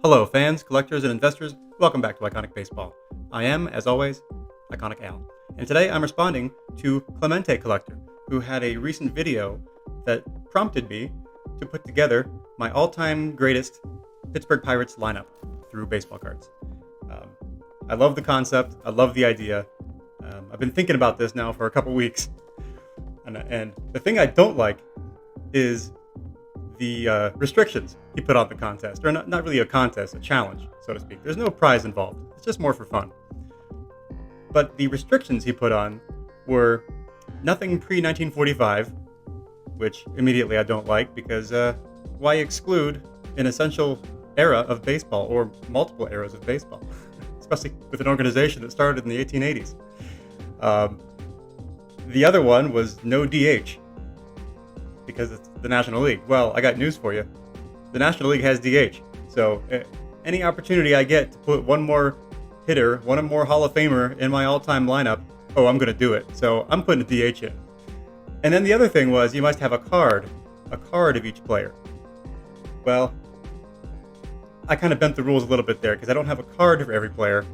Hello, fans, collectors, and investors. Welcome back to Iconic Baseball. I am, as always, Iconic Al. And today I'm responding to ClementeCollector, who had a recent video that prompted me to put together my all-time greatest Pittsburgh Pirates lineup through baseball cards. I love the concept. I love the idea. I've been thinking about this now for a couple weeks. And the thing I don't like is the restrictions he put on the contest, or not really a contest, a challenge, so to speak. There's no prize involved. It's just more for fun. But the restrictions he put on were nothing pre-1945, which immediately I don't like because why exclude an essential era of baseball or multiple eras of baseball, especially with an organization that started in the 1880s. The other one was no DH because it's the National League. Well, I got news for you. The National League has DH. So any opportunity I get to put one more hitter, one more Hall of Famer in my all-time lineup, I'm going to do it. So I'm putting a DH in. And then the other thing was you must have a card of each player. Well, I kind of bent the rules a little bit there because I don't have a card for every player.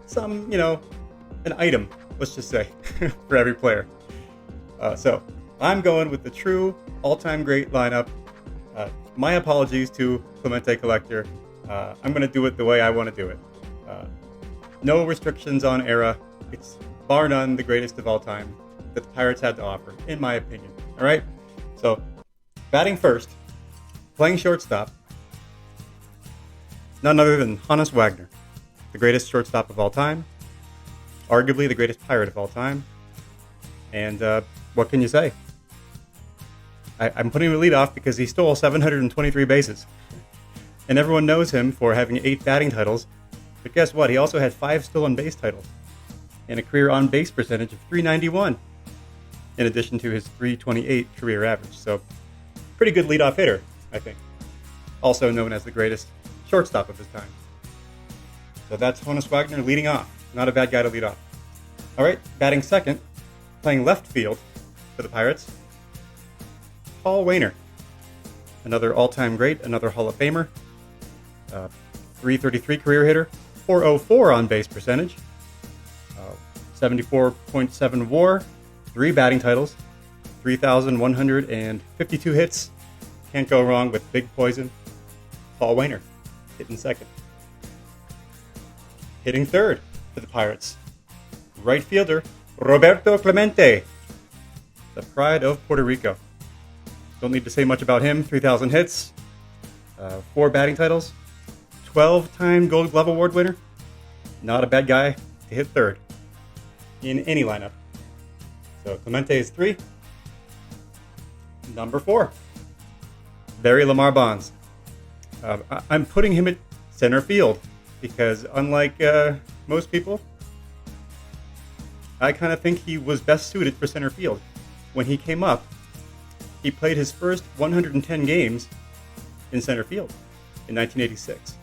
Some, an item, let's just say, for every player. So I'm going with the true all-time great lineup. My apologies to ClementeCollector. I'm going to do it the way I want to do it. No restrictions on era. It's bar none the greatest of all time that the Pirates had to offer, in my opinion. All right? So, batting first, playing shortstop, none other than Honus Wagner, the greatest shortstop of all time, arguably the greatest Pirate of all time. And what can you say? I'm putting him at leadoff because he stole 723 bases. And everyone knows him for having 8 batting titles. But guess what? He also had 5 stolen base titles and a career on-base percentage of .391, in addition to his .328 career average. So, pretty good leadoff hitter, I think. Also known as the greatest shortstop of his time. So that's Honus Wagner leading off. Not a bad guy to lead off. All right, batting second, playing left field for the Pirates, Paul Waner, another all-time great, another Hall of Famer, .333 career hitter, .404 on-base percentage, 74.7 WAR, 3 batting titles, 3,152 hits. Can't go wrong with big poison. Paul Waner, hitting second. Hitting third for the Pirates, right fielder Roberto Clemente, the pride of Puerto Rico. Don't need to say much about him. 3,000 hits, 4 batting titles, 12-time Gold Glove Award winner. Not a bad guy to hit third in any lineup. So Clemente is 3. Number 4, Barry Lamar Bonds. I'm putting him at center field because unlike most people, I kind of think he was best suited for center field. When he came up, he played his first 110 games in center field in 1986.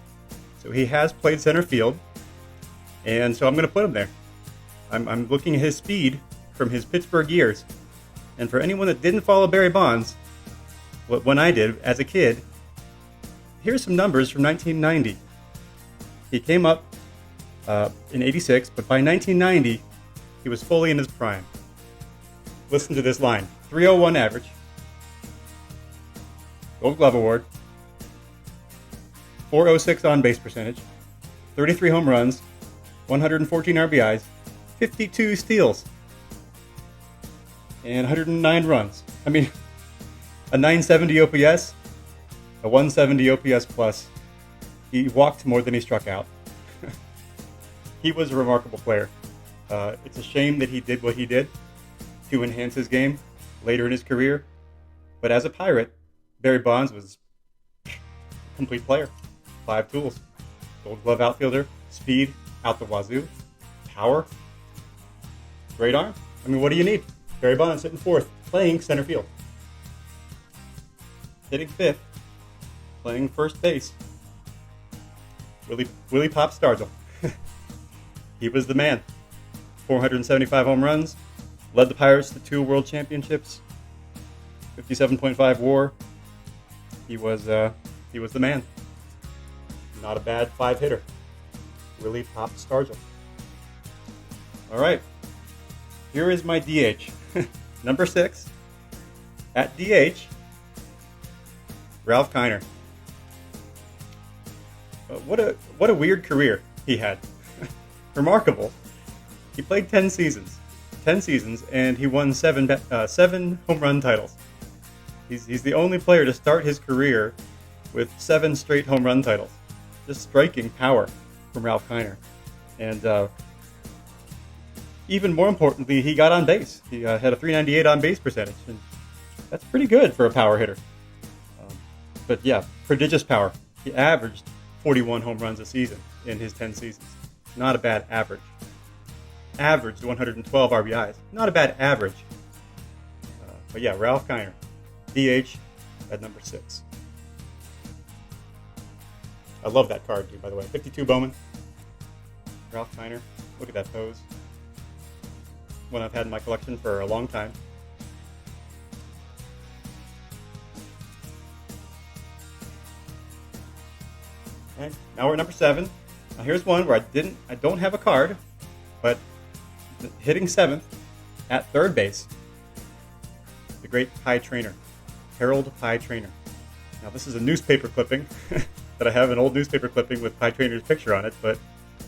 So he has played center field, and so I'm going to put him there. I'm looking at his speed from his Pittsburgh years. And for anyone that didn't follow Barry Bonds, when I did as a kid, here's some numbers from 1990. He came up in 86, but by 1990, he was fully in his prime. Listen to this line. .301 average. Gold Glove Award. .406 on-base percentage. 33 home runs. 114 RBIs. 52 steals. And 109 runs. I mean, a 970 OPS. A 170 OPS plus. He walked more than he struck out. He was a remarkable player. It's a shame that he did what he did to enhance his game later in his career. But as a Pirate, Barry Bonds was a complete player. 5 tools. Gold Glove outfielder, speed out the wazoo, power, great arm. I mean, what do you need? Barry Bonds hitting 4th, playing center field. Hitting 5th, playing first base. Willie Pop Stargell. He was the man. 475 home runs, led the Pirates to 2 world championships, 57.5 WAR. He was the man. Not a bad 5-hitter. Willie Pop Stargell. All right. Here is my DH. Number 6. At DH, Ralph Kiner. What a weird career he had. Remarkable. He played 10 seasons. 10 seasons, and he won seven home run titles. He's the only player to start his career with 7 straight home run titles. Just striking power from Ralph Kiner. And even more importantly, he got on base. He had a .398 on base percentage, and that's pretty good for a power hitter. But yeah, prodigious power. He averaged 41 home runs a season in his 10 seasons. Not a bad average. Averaged 112 RBIs. Not a bad average. But yeah, Ralph Kiner, DH at number 6. I love that card, too, by the way. 52 Bowman. Ralph Kiner. Look at that pose. One I've had in my collection for a long time. Okay, now we're at number 7. Now here's one where I don't have a card, but hitting 7th at third base, the great Pie Traynor, Harold Pie Traynor. Now this is a newspaper clipping that I have, an old newspaper clipping with Pie Traynor's picture on it, but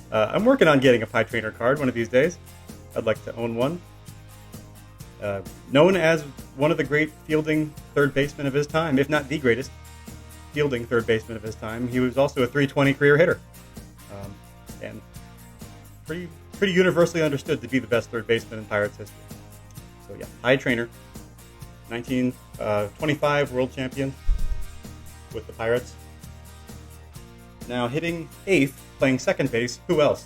I'm working on getting a Pie Traynor card one of these days. I'd like to own one. Known as one of the great fielding third basemen of his time, if not the greatest fielding third baseman of his time. He was also a .320 career hitter, and pretty universally understood to be the best third baseman in Pirates history. So yeah, Pie Traynor, 1925 world champion with the Pirates. Now hitting 8th, playing second base, who else?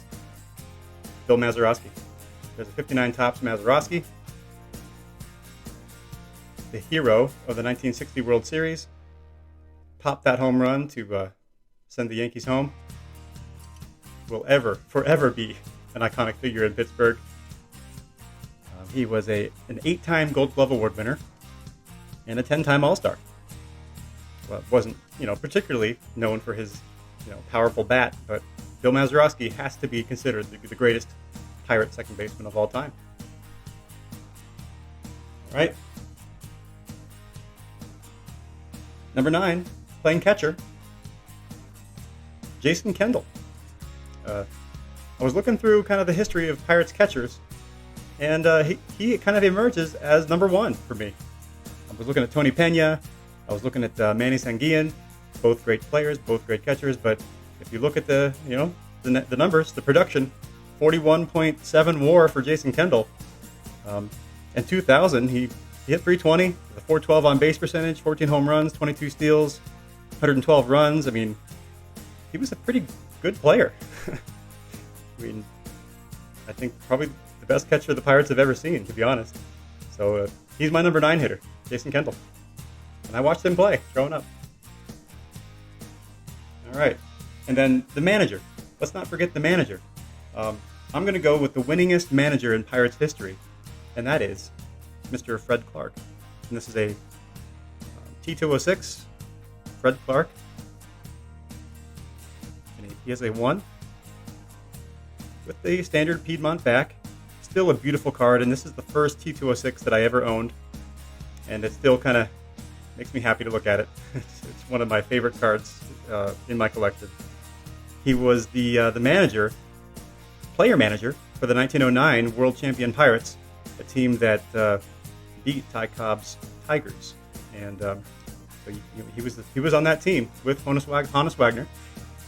Bill Mazeroski. There's a 59 tops Mazeroski, the hero of the 1960 World Series. Popped that home run to send the Yankees home. Will forever be an iconic figure in Pittsburgh. He was an 8-time Gold Glove Award winner and a 10-time All-Star. Well, wasn't particularly known for his powerful bat, but Bill Mazeroski has to be considered the greatest Pirate second baseman of all time. All right. Number 9, playing catcher, Jason Kendall. I was looking through kind of the history of Pirates catchers, and he kind of emerges as number 1 for me. I was looking at Tony Pena. I was looking at Manny Sanguillen. Both great players, both great catchers. But if you look at the numbers, the production, 41.7 WAR for Jason Kendall. In 2000, he hit .320, with a .412 on base percentage, 14 home runs, 22 steals, 112 runs. I mean, he was a pretty good player. I mean, I think probably the best catcher the Pirates have ever seen, to be honest. So he's my number 9 hitter, Jason Kendall. And I watched him play growing up. All right. And then the manager. Let's not forget the manager. I'm going to go with the winningest manager in Pirates history, and that is Mr. Fred Clarke. And this is a T206 Fred Clarke. And he has a 1 with the standard Piedmont back. Still a beautiful card, and this is the first T206 that I ever owned, and it still kind of makes me happy to look at it. It's one of my favorite cards in my collection. He was the player manager for the 1909 World Champion Pirates, a team that beat Ty Cobb's Tigers, and so he was on that team with Honus Wagner,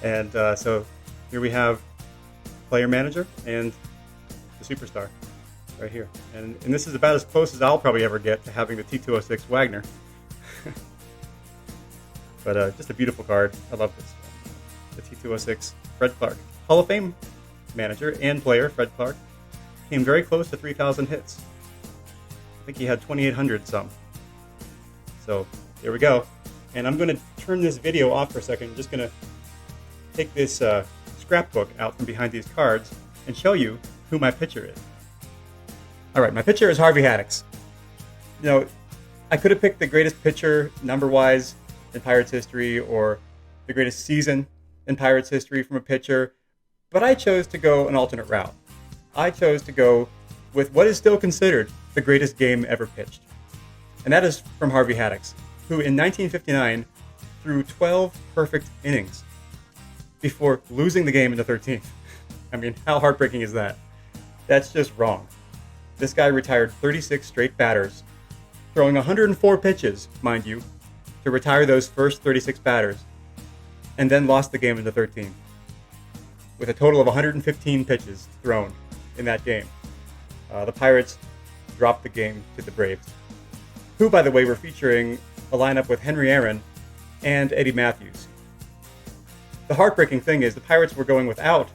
and so here we have player manager and the superstar right here, and this is about as close as I'll probably ever get to having the T206 Wagner. But just a beautiful card. I love this. The T206 Fred Clarke, Hall of Fame manager and player. Fred Clarke came very close to 3,000 hits. I think he had 2,800 some. So here we go. And I'm going to turn this video off for a second. I'm just going to take this scrapbook out from behind these cards and show you who my pitcher is. All right, my pitcher is Harvey Haddix. I could have picked the greatest pitcher number-wise in Pirates history, or the greatest season in Pirates history from a pitcher, but I chose to go an alternate route. I chose to go with what is still considered the greatest game ever pitched. And that is from Harvey Haddix, who in 1959 threw 12 perfect innings before losing the game in the 13th. I mean, how heartbreaking is that? That's just wrong. This guy retired 36 straight batters, throwing 104 pitches, mind you, to retire those first 36 batters, and then lost the game in the 13th, with a total of 115 pitches thrown in that game. The Pirates dropped the game to the Braves, who, by the way, were featuring a lineup with Henry Aaron and Eddie Matthews. The heartbreaking thing is the Pirates were going without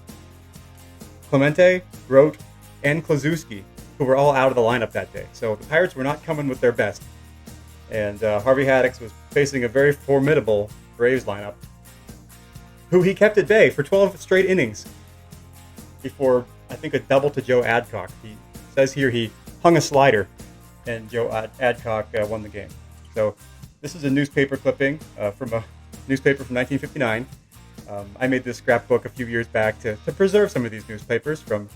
Clemente, Grote, and Kluszewski, who were all out of the lineup that day. So the Pirates were not coming with their best. And Harvey Haddix was facing a very formidable Braves lineup, who he kept at bay for 12 straight innings before, I think, a double to Joe Adcock. He says here he hung a slider, and Joe Adcock won the game. So this is a newspaper clipping from a newspaper from 1959. I made this scrapbook a few years back to preserve some of these newspapers from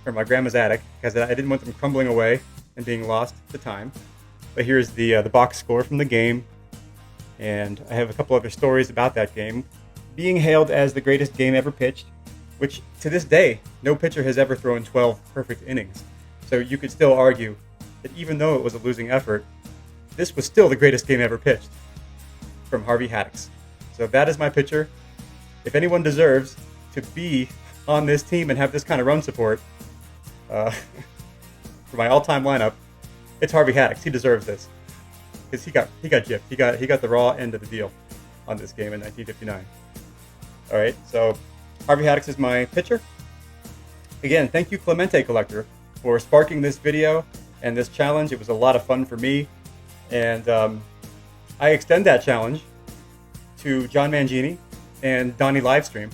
my grandma's attic, because I didn't want them crumbling away and being lost to time. But here's the box score from the game, and I have a couple other stories about that game being hailed as the greatest game ever pitched, which to this day, no pitcher has ever thrown 12 perfect innings. So you could still argue that even though it was a losing effort, this was still the greatest game ever pitched from Harvey Haddix. So that is my pitcher. If anyone deserves to be on this team and have this kind of run support for my all-time lineup, it's Harvey Haddix. He deserves this because he got gypped. He got the raw end of the deal on this game in 1959. All right, so Harvey Haddix is my pitcher. Again, thank you, ClementeCollector, for sparking this video and this challenge. It was a lot of fun for me, and I extend that challenge to John Mangini and Donnie Livestream,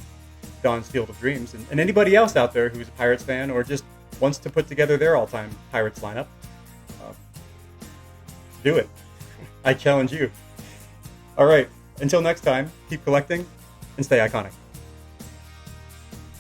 Don's Field of Dreams, and anybody else out there who's a Pirates fan or just wants to put together their all-time Pirates lineup. Do it. I challenge you. All right, until next time, keep collecting and stay iconic.